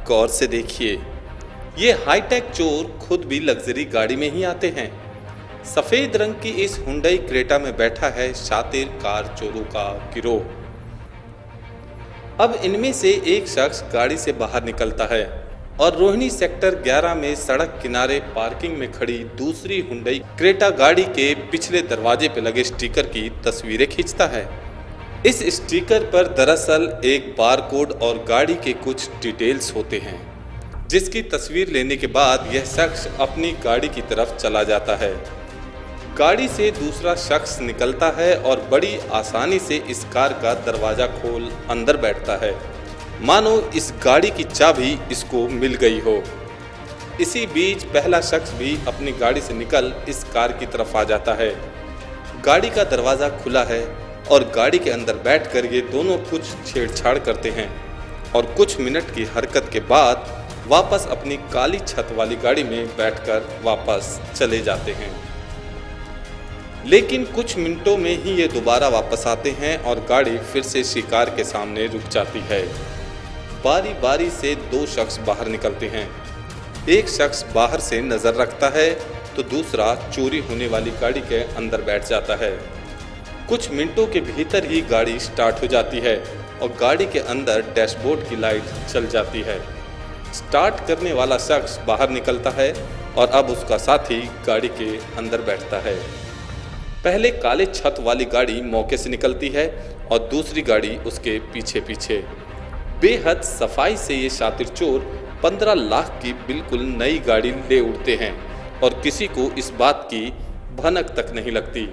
गौर से देखिए, ये हाईटेक चोर खुद भी लग्जरी गाड़ी में ही आते हैं। सफेद रंग की इस हुंडई क्रेटा में बैठा है शातिर कार चोरों का गिरोह। अब इनमें से एक शख्स गाड़ी से बाहर निकलता है और रोहिणी सेक्टर 11 में सड़क किनारे पार्किंग में खड़ी दूसरी हुंडई क्रेटा गाड़ी के पिछले दरवाजे पर लगे स्टिकर की तस्वीरें खींचता है। इस स्टिकर पर दरअसल एक बारकोड और गाड़ी के कुछ डिटेल्स होते हैं, जिसकी तस्वीर लेने के बाद यह शख्स अपनी गाड़ी की तरफ चला जाता है। गाड़ी से दूसरा शख्स निकलता है और बड़ी आसानी से इस कार का दरवाजा खोल अंदर बैठता है, मानो इस गाड़ी की चाबी इसको मिल गई हो। इसी बीच पहला शख्स भी अपनी गाड़ी से निकल इस कार की तरफ आ जाता है। गाड़ी का दरवाज़ा खुला है और गाड़ी के अंदर बैठकर ये दोनों कुछ छेड़छाड़ करते हैं और कुछ मिनट की हरकत के बाद वापस अपनी काली छत वाली गाड़ी में बैठकर वापस चले जाते हैं। लेकिन कुछ मिनटों में ही ये दोबारा वापस आते हैं और गाड़ी फिर से शिकार के सामने रुक जाती है। बारी बारी से दो शख्स बाहर निकलते हैं। एक शख्स बाहर से नज़र रखता है तो दूसरा चोरी होने वाली गाड़ी के अंदर बैठ जाता है। कुछ मिनटों के भीतर ही गाड़ी स्टार्ट हो जाती है और गाड़ी के अंदर डैशबोर्ड की लाइट चल जाती है। स्टार्ट करने वाला शख्स बाहर निकलता है और अब उसका साथी गाड़ी के अंदर बैठता है। पहले काले छत वाली गाड़ी मौके से निकलती है और दूसरी गाड़ी उसके पीछे पीछे। बेहद सफाई से ये शातिर चोर 15 लाख की बिल्कुल नई गाड़ी ले उड़ते हैं और किसी को इस बात की भनक तक नहीं लगती।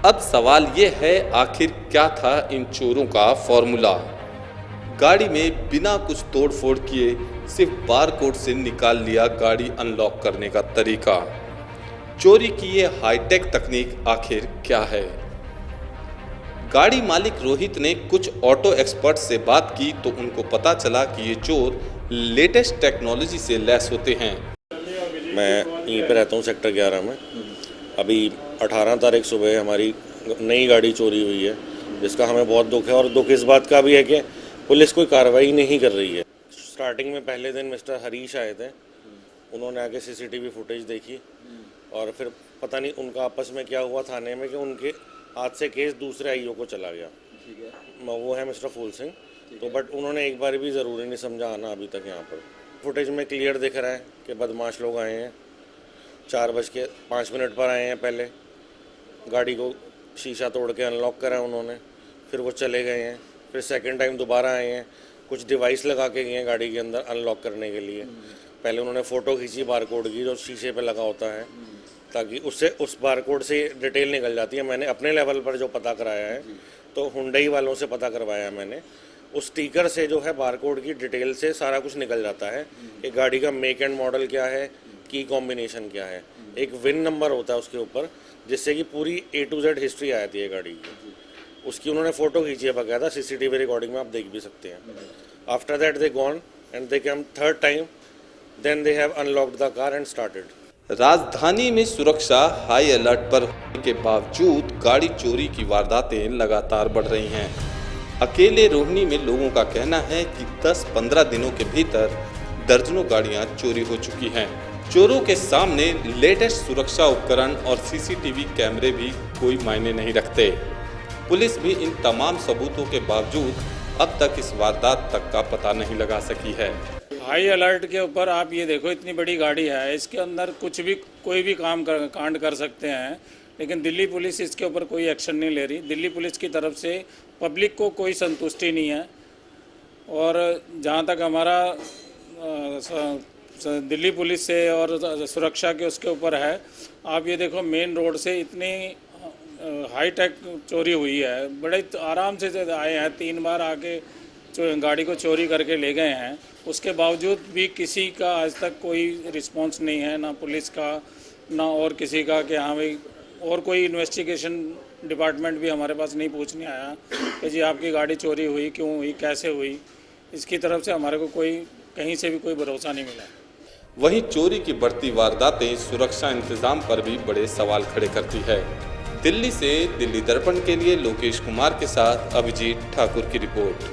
अब सवाल ये है, आखिर क्या था इन चोरों का फॉर्मूला? गाड़ी में बिना कुछ तोड़फोड़ किए सिर्फ बारकोड से निकाल लिया गाड़ी अनलॉक करने का तरीका। चोरी की ये हाईटेक तकनीक आखिर क्या है? गाड़ी मालिक रोहित ने कुछ ऑटो एक्सपर्ट से बात की तो उनको पता चला कि ये चोर लेटेस्ट टेक्नोलॉजी से लैस होते हैं। मैं यहीं पे रहता हूँ सेक्टर 11 में। अभी 18 तारीख सुबह हमारी नई गाड़ी चोरी हुई है, जिसका हमें बहुत दुख है और दुख इस बात का भी है कि पुलिस कोई कार्रवाई नहीं कर रही है। स्टार्टिंग में पहले दिन मिस्टर हरीश आए थे, उन्होंने आके सीसीटीवी फुटेज देखी और फिर पता नहीं उनका आपस में क्या हुआ थाने में कि उनके हाथ से केस दूसरे आईओ को चला गया। ठीक है, वो है मिस्टर फूल सिंह। तो बट उन्होंने एक बार भी ज़रूरी नहीं समझा आना अभी तक यहाँ पर। फुटेज में क्लियर दिख रहा है कि बदमाश लोग आए हैं, 4:05 पर आए हैं। पहले गाड़ी को शीशा तोड़ के अनलॉक करा उन्होंने, फिर वो चले गए हैं। फिर सेकंड टाइम दोबारा आए हैं, कुछ डिवाइस लगा के गए हैं गाड़ी के अंदर अनलॉक करने के लिए। पहले उन्होंने फ़ोटो खींची बारकोड की जो शीशे पे लगा होता है, ताकि उससे उस बारकोड से डिटेल निकल जाती है। मैंने अपने लेवल पर जो पता कराया है तो हुंडई वालों से पता करवाया मैंने। उस स्टिकर से जो है बारकोड की डिटेल से सारा कुछ निकल जाता है कि गाड़ी का मेक एंड मॉडल क्या है, की कॉम्बिनेशन क्या है। एक विन नंबर होता है उसके ऊपर, जिससे कि पूरी A to Z हिस्ट्री आ जाती है गाड़ी की। उसकी उन्होंने फ़ोटो खींची है बाकायदा, सीसीटीवी रिकॉर्डिंग में आप देख भी सकते हैं। After that they gone and they come third time, then they have unlocked the car and started. राजधानी में सुरक्षा हाई अलर्ट पर होने के बावजूद गाड़ी चोरी की वारदातें लगातार बढ़ रही हैं। अकेले रोहिणी में लोगों का कहना है कि 10-15 दिनों के भीतर दर्जनों गाड़ियां चोरी हो चुकी हैं। चोरों के सामने लेटेस्ट सुरक्षा उपकरण और सीसीटीवी कैमरे भी कोई मायने नहीं रखते। पुलिस भी इन तमाम सबूतों के बावजूद अब तक इस वारदात तक का पता नहीं लगा सकी है। हाई अलर्ट के ऊपर आप ये देखो, इतनी बड़ी गाड़ी है, इसके अंदर कुछ भी कोई भी कांड कर सकते हैं, लेकिन दिल्ली पुलिस इसके ऊपर कोई एक्शन नहीं ले रही। दिल्ली पुलिस की तरफ से पब्लिक को कोई संतुष्टि नहीं है। और जहाँ तक हमारा दिल्ली पुलिस से और सुरक्षा के उसके ऊपर है, आप ये देखो मेन रोड से इतनी हाई टेक चोरी हुई है। बड़े आराम से आए हैं, 3 बार आके गाड़ी को चोरी करके ले गए हैं। उसके बावजूद भी किसी का आज तक कोई रिस्पांस नहीं है, ना पुलिस का ना और किसी का, कि हाँ भाई, और कोई इन्वेस्टिगेशन डिपार्टमेंट भी हमारे पास नहीं पूछने आया कि जी आपकी गाड़ी चोरी हुई, क्यों हुई, कैसे हुई। इसकी तरफ से हमारे को कोई कहीं से भी कोई भरोसा नहीं मिला। वहीं चोरी की बढ़ती वारदातें सुरक्षा इंतजाम पर भी बड़े सवाल खड़े करती है। दिल्ली से दिल्ली दर्पण के लिए लोकेश कुमार के साथ अभिजीत ठाकुर की रिपोर्ट।